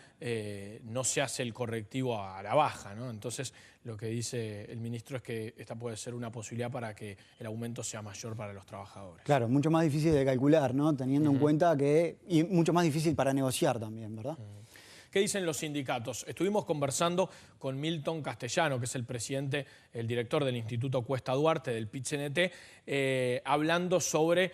B: no se hace el correctivo a la baja, ¿no? Entonces, lo que dice el ministro es que esta puede ser una posibilidad para que el aumento sea mayor para los trabajadores.
D: Claro, mucho más difícil de calcular, ¿no? Teniendo en cuenta que... Y mucho más difícil para negociar también, ¿verdad?
B: ¿Qué dicen los sindicatos? Estuvimos conversando con Milton Castellano, que es el presidente, el director del Instituto Cuesta Duarte, del PIT-CNT, hablando sobre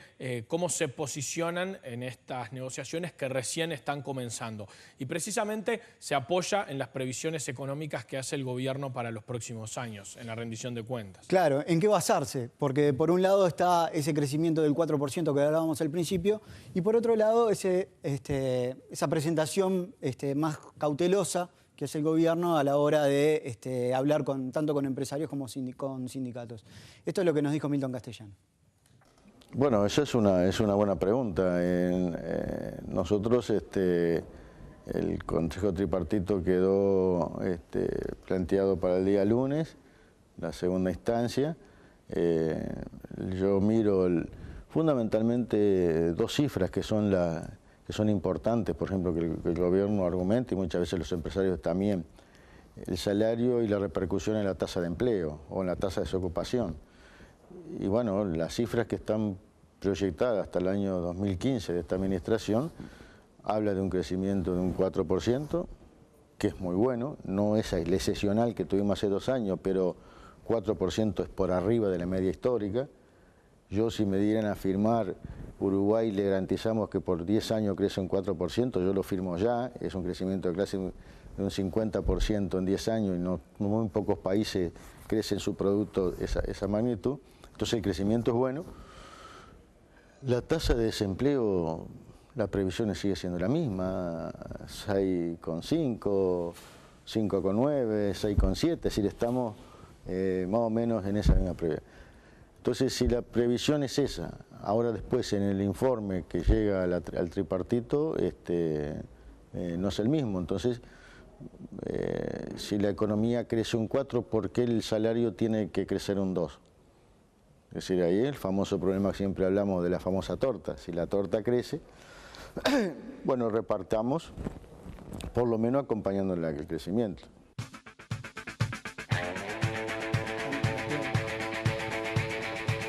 B: cómo se posicionan en estas negociaciones que recién están comenzando. Y precisamente se apoya en las previsiones económicas que hace el gobierno para los próximos años, en la rendición de cuentas.
D: Claro, ¿en qué basarse? Porque por un lado está ese crecimiento del 4% que hablábamos al principio, y por otro lado esa presentación más cautelosa que hace el gobierno a la hora de hablar tanto con empresarios como con sindicatos. Esto es lo que nos dijo Milton Castellano.
F: Bueno, esa es una buena pregunta. Nosotros, el Consejo Tripartito quedó planteado para el día lunes, la segunda instancia. Yo miro fundamentalmente dos cifras que son importantes, por ejemplo, que el gobierno argumenta y muchas veces los empresarios también, el salario y la repercusión en la tasa de empleo o en la tasa de desocupación. Y bueno, las cifras que están proyectada hasta el año 2015 de esta administración habla de un crecimiento de un 4%, que es muy bueno, no es el excepcional que tuvimos hace 2 años, pero 4% es por arriba de la media histórica. Yo, si me dieran a firmar Uruguay, le garantizamos que por 10 años crece un 4%, yo lo firmo ya, es un crecimiento de clase de un 50% en 10 años y no muy pocos países crecen su producto esa magnitud. Entonces el crecimiento es bueno. La tasa de desempleo, la previsión sigue siendo la misma, 6,5, 5,9, 6,7, es decir, estamos más o menos en esa misma previsión. Entonces, si la previsión es esa, ahora después en el informe que llega al tripartito, no es el mismo. Entonces, si la economía crece un 4, ¿por qué el salario tiene que crecer un 2? Es decir, ahí el famoso problema que siempre hablamos de la famosa torta. Si la torta crece, bueno, repartamos, por lo menos acompañando el crecimiento.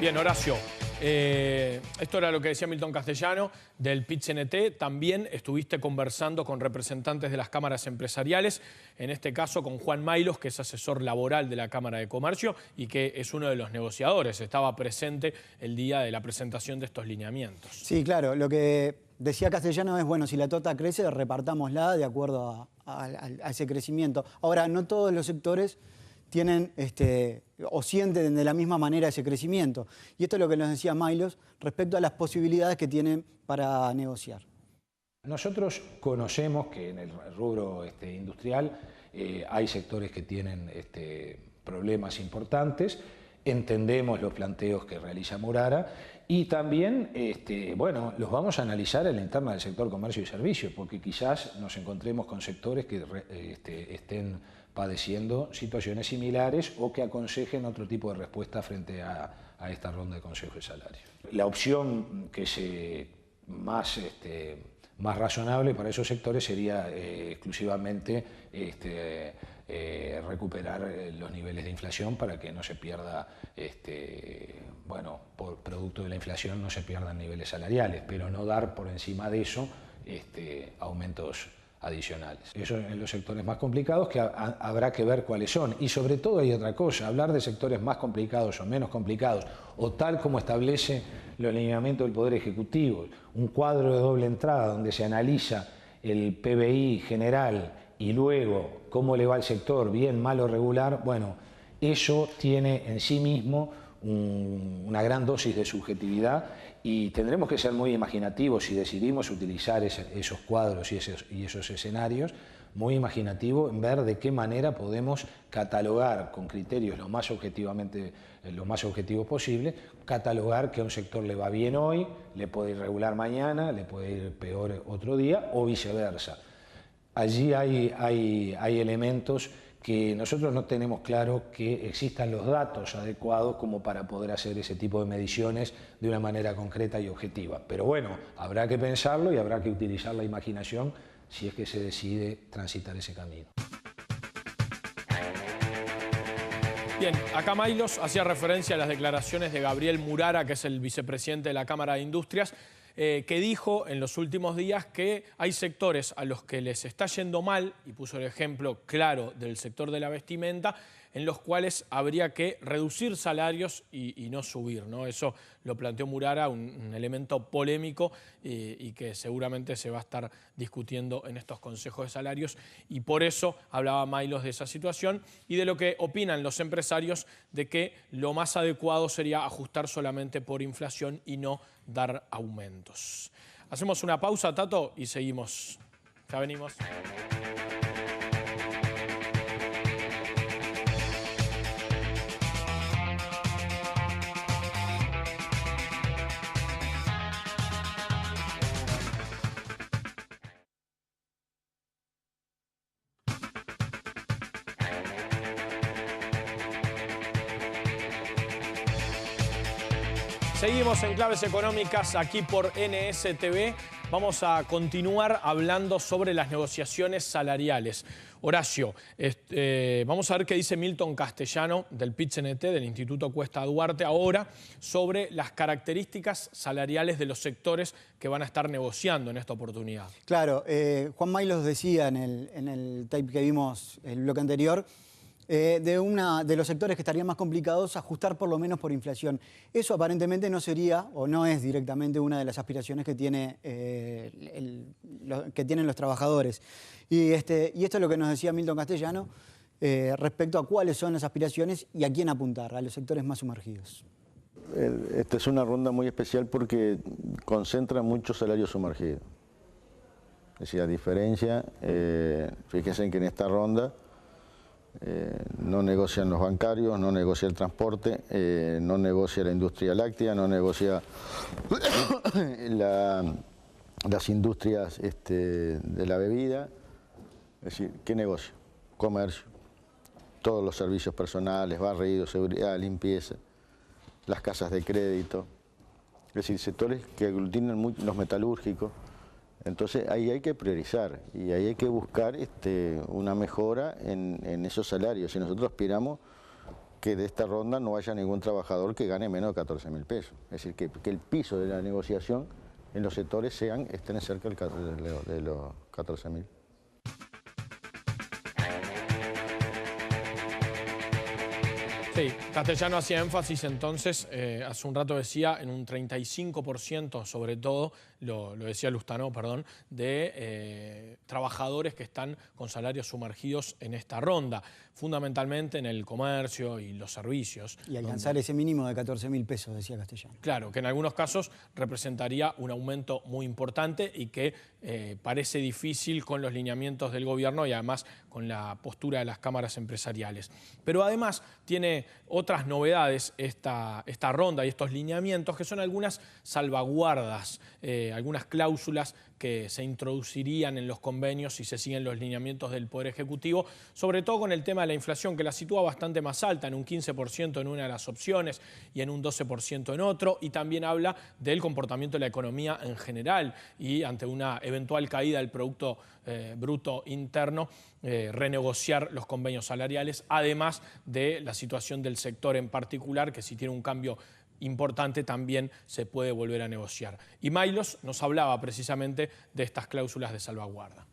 B: Bien, Horacio, esto era lo que decía Milton Castellano del PIT-CNT. También estuviste conversando con representantes de las cámaras empresariales, en este caso con Juan Maylos, que es asesor laboral de la Cámara de Comercio y que es uno de los negociadores. Estaba presente el día de la presentación de estos lineamientos.
D: Sí, claro. Lo que decía Castellano es, bueno, si la torta crece, repartámosla de acuerdo a ese crecimiento. Ahora, no todos los sectores tienen o sienten de la misma manera ese crecimiento. Y esto es lo que nos decía Maylos respecto a las posibilidades que tienen para negociar.
G: Nosotros conocemos que en el rubro industrial hay sectores que tienen problemas importantes, entendemos los planteos que realiza Murara y también bueno, los vamos a analizar en la interna del sector comercio y servicios, porque quizás nos encontremos con sectores que estén padeciendo situaciones similares o que aconsejen otro tipo de respuesta frente a esta ronda de consejo de salarios. La opción que más razonable para esos sectores sería exclusivamente recuperar los niveles de inflación para que no se pierda, bueno, por producto de la inflación no se pierdan niveles salariales, pero no dar por encima de eso aumentos adicionales. Eso en los sectores más complicados, que habrá que ver cuáles son. Y sobre todo hay otra cosa, hablar de sectores más complicados o menos complicados, o tal como establece los lineamientos del Poder Ejecutivo, un cuadro de doble entrada donde se analiza el PBI general y luego cómo le va al sector, bien, mal o regular, bueno, eso tiene en sí mismo una gran dosis de subjetividad y tendremos que ser muy imaginativos si decidimos utilizar esos cuadros y esos escenarios, muy imaginativo en ver de qué manera podemos catalogar con criterios lo más objetivos posible, catalogar que a un sector le va bien hoy, le puede ir regular mañana, le puede ir peor otro día o viceversa. Allí hay elementos que nosotros no tenemos claro que existan los datos adecuados como para poder hacer ese tipo de mediciones de una manera concreta y objetiva. Pero bueno, habrá que pensarlo y habrá que utilizar la imaginación si es que se decide transitar ese camino.
B: Bien, acá Maylos hacía referencia a las declaraciones de Gabriel Murara, que es el vicepresidente de la Cámara de Industrias, que dijo en los últimos días que hay sectores a los que les está yendo mal, y puso el ejemplo claro del sector de la vestimenta, en los cuales habría que reducir salarios y no subir, ¿no? Eso lo planteó Murara, un elemento polémico y que seguramente se va a estar discutiendo en estos consejos de salarios, y por eso hablaba Maylos de esa situación y de lo que opinan los empresarios de que lo más adecuado sería ajustar solamente por inflación y no dar aumentos. Hacemos una pausa, Tato, y seguimos. Ya venimos. Seguimos en Claves Económicas aquí por NSTV. Vamos a continuar hablando sobre las negociaciones salariales. Horacio, vamos a ver qué dice Milton Castellano del PIT-CNT, del Instituto Cuesta Duarte, ahora sobre las características salariales de los sectores que van a estar negociando en esta oportunidad.
D: Claro, Juan Maylos decía en el tape que vimos el bloque anterior, de los sectores que estarían más complicados ajustar por lo menos por inflación. Eso aparentemente no sería o no es directamente una de las aspiraciones que tienen los trabajadores. Y esto es lo que nos decía Milton Castellano respecto a cuáles son las aspiraciones y a quién apuntar, a los sectores más sumergidos.
F: Esta es una ronda muy especial porque concentra muchos salarios sumergidos. Es decir, a diferencia, fíjense que en esta ronda no negocian los bancarios, no negocia el transporte, no negocia la industria láctea, no negocia las industrias de la bebida. Es decir, ¿qué negocio? Comercio, todos los servicios personales, barrido, seguridad, limpieza, las casas de crédito, es decir, sectores que aglutinan los metalúrgicos. Entonces ahí hay que priorizar y ahí hay que buscar una mejora en esos salarios. Y nosotros aspiramos que de esta ronda no haya ningún trabajador que gane menos de 14.000 pesos. Es decir, que el piso de la negociación en los sectores estén cerca de los 14.000.
B: Sí, Castellano hacía énfasis entonces, hace un rato decía, en un 35% sobre todo, lo decía Lustano, perdón, de trabajadores que están con salarios sumergidos en esta ronda, fundamentalmente en el comercio y los servicios.
D: Y alcanzar ese mínimo de 14.000 pesos, decía Castellano.
B: Claro, que en algunos casos representaría un aumento muy importante y que parece difícil con los lineamientos del gobierno y además con la postura de las cámaras empresariales. Pero además tiene otras novedades esta ronda y estos lineamientos, que son algunas salvaguardas, algunas cláusulas que se introducirían en los convenios si se siguen los lineamientos del Poder Ejecutivo, sobre todo con el tema de la inflación, que la sitúa bastante más alta, en un 15% en una de las opciones y en un 12% en otro, y también habla del comportamiento de la economía en general y ante una eventual caída del Producto Bruto Interno, renegociar los convenios salariales, además de la situación del sector en particular, que si tiene un cambio importante también se puede volver a negociar. Y Maylos nos hablaba precisamente de estas cláusulas de salvaguarda.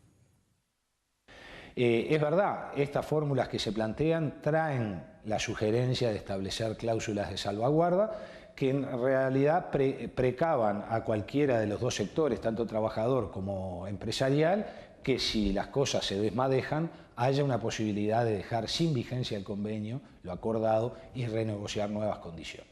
G: Es verdad, estas fórmulas que se plantean traen la sugerencia de establecer cláusulas de salvaguarda que en realidad precavan a cualquiera de los dos sectores, tanto trabajador como empresarial, que si las cosas se desmadejan, haya una posibilidad de dejar sin vigencia el convenio, lo acordado, y renegociar nuevas condiciones.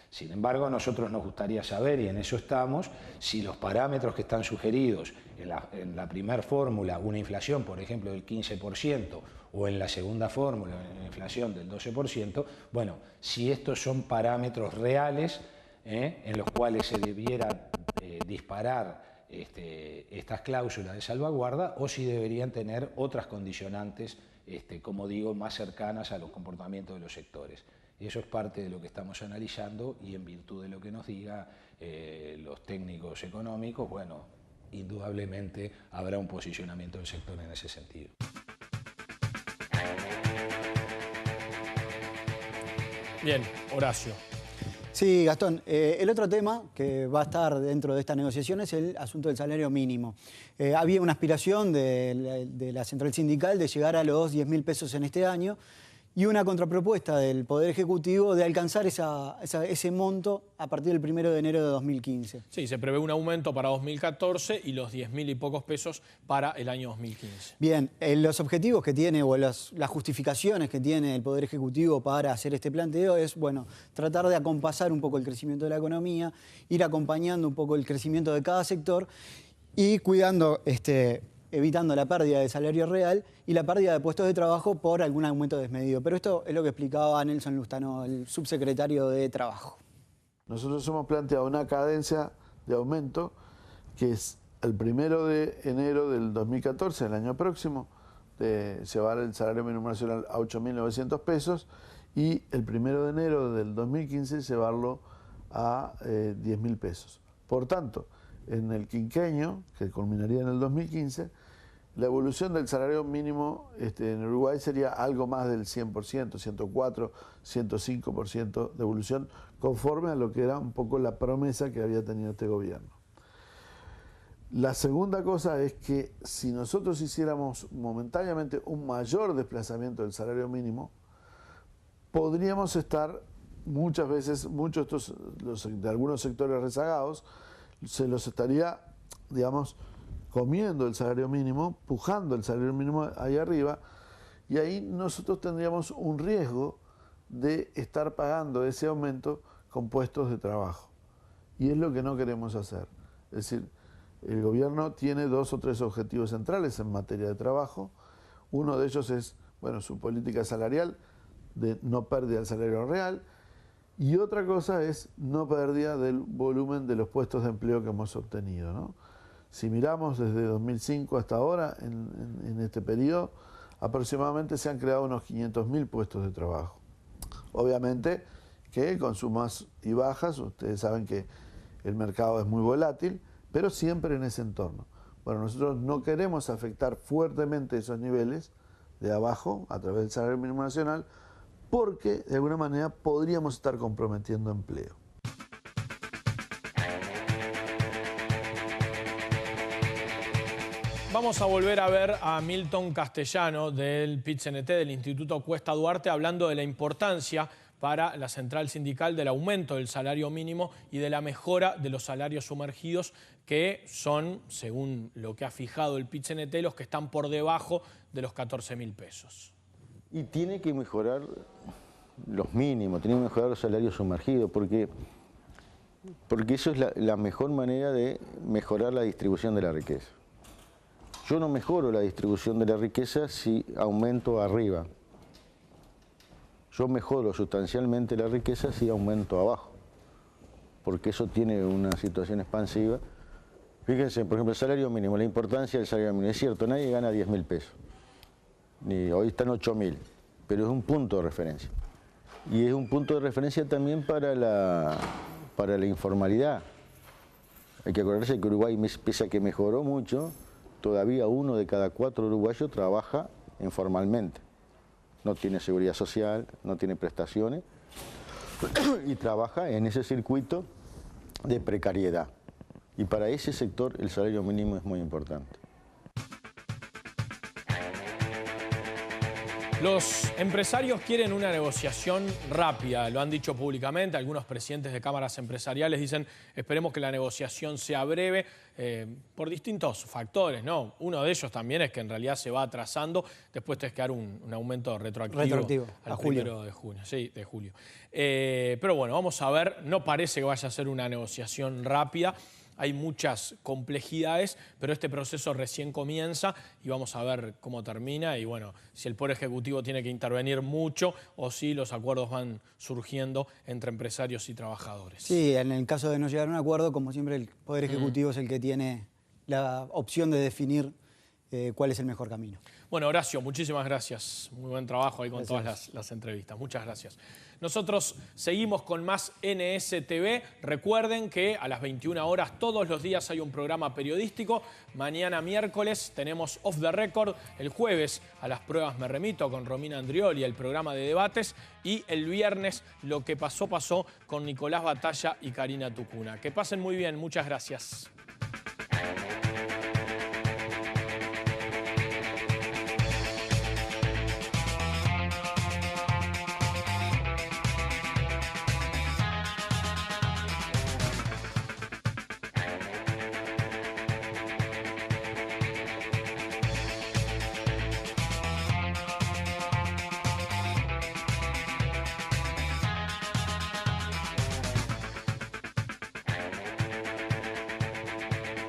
G: Sin embargo, a nosotros nos gustaría saber, y en eso estamos, si los parámetros que están sugeridos en la primera fórmula, una inflación, por ejemplo, del 15%, o en la segunda fórmula, una inflación del 12%, bueno, si estos son parámetros reales en los cuales se debieran disparar estas cláusulas de salvaguarda, o si deberían tener otras condicionantes, como digo, más cercanas a los comportamientos de los sectores. Eso es parte de lo que estamos analizando y en virtud de lo que nos diga los técnicos económicos, bueno, indudablemente habrá un posicionamiento del sector en ese sentido.
B: Bien, Horacio.
D: Sí, Gastón. El otro tema que va a estar dentro de esta negociación es el asunto del salario mínimo. Había una aspiración de la central sindical de llegar a los 10.000 pesos en este año y una contrapropuesta del Poder Ejecutivo de alcanzar ese monto a partir del 1 de enero de 2015.
B: Sí, se prevé un aumento para 2014 y los 10.000 y pocos pesos para el año 2015.
D: Bien, los objetivos que tiene o las justificaciones que tiene el Poder Ejecutivo para hacer este planteo es, bueno, tratar de acompasar un poco el crecimiento de la economía, ir acompañando un poco el crecimiento de cada sector y cuidando evitando la pérdida de salario real y la pérdida de puestos de trabajo por algún aumento desmedido. Pero esto es lo que explicaba Nelson Lustano, el subsecretario de Trabajo.
E: Nosotros hemos planteado una cadencia de aumento que es el 1 de enero del 2014, el año próximo, de llevar el salario mínimo nacional a 8.900 pesos y el 1 de enero del 2015 llevarlo a 10.000 pesos. Por tanto, en el quinquenio, que culminaría en el 2015, la evolución del salario mínimo en Uruguay sería algo más del 100%, 104, 105% de evolución, conforme a lo que era un poco la promesa que había tenido este gobierno. La segunda cosa es que si nosotros hiciéramos momentáneamente un mayor desplazamiento del salario mínimo, podríamos estar muchas veces, de algunos sectores rezagados, se los estaría, digamos, comiendo el salario mínimo, pujando el salario mínimo ahí arriba, y ahí nosotros tendríamos un riesgo de estar pagando ese aumento con puestos de trabajo. Y es lo que no queremos hacer. Es decir, el gobierno tiene 2 o 3 objetivos centrales en materia de trabajo. Uno de ellos es, bueno, su política salarial, de no pérdida del salario real, y otra cosa es no pérdida del volumen de los puestos de empleo que hemos obtenido, ¿no? Si miramos desde 2005 hasta ahora, en este periodo, aproximadamente se han creado unos 500.000 puestos de trabajo. Obviamente que con sumas y bajas, ustedes saben que el mercado es muy volátil, pero siempre en ese entorno. Bueno, nosotros no queremos afectar fuertemente esos niveles de abajo a través del salario mínimo nacional, porque de alguna manera podríamos estar comprometiendo empleo.
B: Vamos a volver a ver a Milton Castellano del PIT-CNT, del Instituto Cuesta Duarte, hablando de la importancia para la central sindical del aumento del salario mínimo y de la mejora de los salarios sumergidos, que son, según lo que ha fijado el PIT-CNT, los que están por debajo de los 14.000 pesos.
F: Y tiene que mejorar los mínimos, tiene que mejorar los salarios sumergidos, porque eso es la mejor manera de mejorar la distribución de la riqueza. Yo no mejoro la distribución de la riqueza si aumento arriba. Yo mejoro sustancialmente la riqueza si aumento abajo, porque eso tiene una situación expansiva. Fíjense, por ejemplo, el salario mínimo, la importancia del salario mínimo. Es cierto, nadie gana 10.000 pesos. Hoy están 8.000, pero es un punto de referencia. Y es un punto de referencia también para la informalidad. Hay que acordarse que Uruguay, pese a que mejoró mucho, todavía 1 de cada 4 uruguayos trabaja informalmente. No tiene seguridad social, no tiene prestaciones y trabaja en ese circuito de precariedad. Y para ese sector el salario mínimo es muy importante.
B: Los empresarios quieren una negociación rápida, lo han dicho públicamente. Algunos presidentes de cámaras empresariales dicen esperemos que la negociación sea breve por distintos factores, ¿no? Uno de ellos también es que en realidad se va atrasando, después tienes que dar un aumento retroactivo al 1 de junio. Sí, de julio. Pero bueno, vamos a ver, no parece que vaya a ser una negociación rápida. Hay muchas complejidades, pero este proceso recién comienza y vamos a ver cómo termina y bueno, si el Poder Ejecutivo tiene que intervenir mucho o si los acuerdos van surgiendo entre empresarios y trabajadores.
D: Sí, en el caso de no llegar a un acuerdo, como siempre el Poder Ejecutivo es el que tiene la opción de definir cuál es el mejor camino.
B: Bueno, Horacio, muchísimas gracias. Muy buen trabajo ahí con todas las entrevistas. Muchas gracias. Nosotros seguimos con más NSTV. Recuerden que a las 21 horas todos los días hay un programa periodístico. Mañana miércoles tenemos Off the Record. El jueves a las pruebas me remito con Romina Andrioli, el programa de debates. Y el viernes Lo que pasó, pasó con Nicolás Batalla y Karina Tucuna. Que pasen muy bien. Muchas gracias.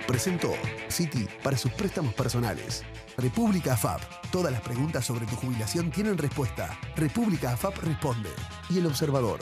A: Presentó Citi para sus préstamos personales. República AFAP. Todas las preguntas sobre tu jubilación tienen respuesta. República AFAP responde. Y El Observador.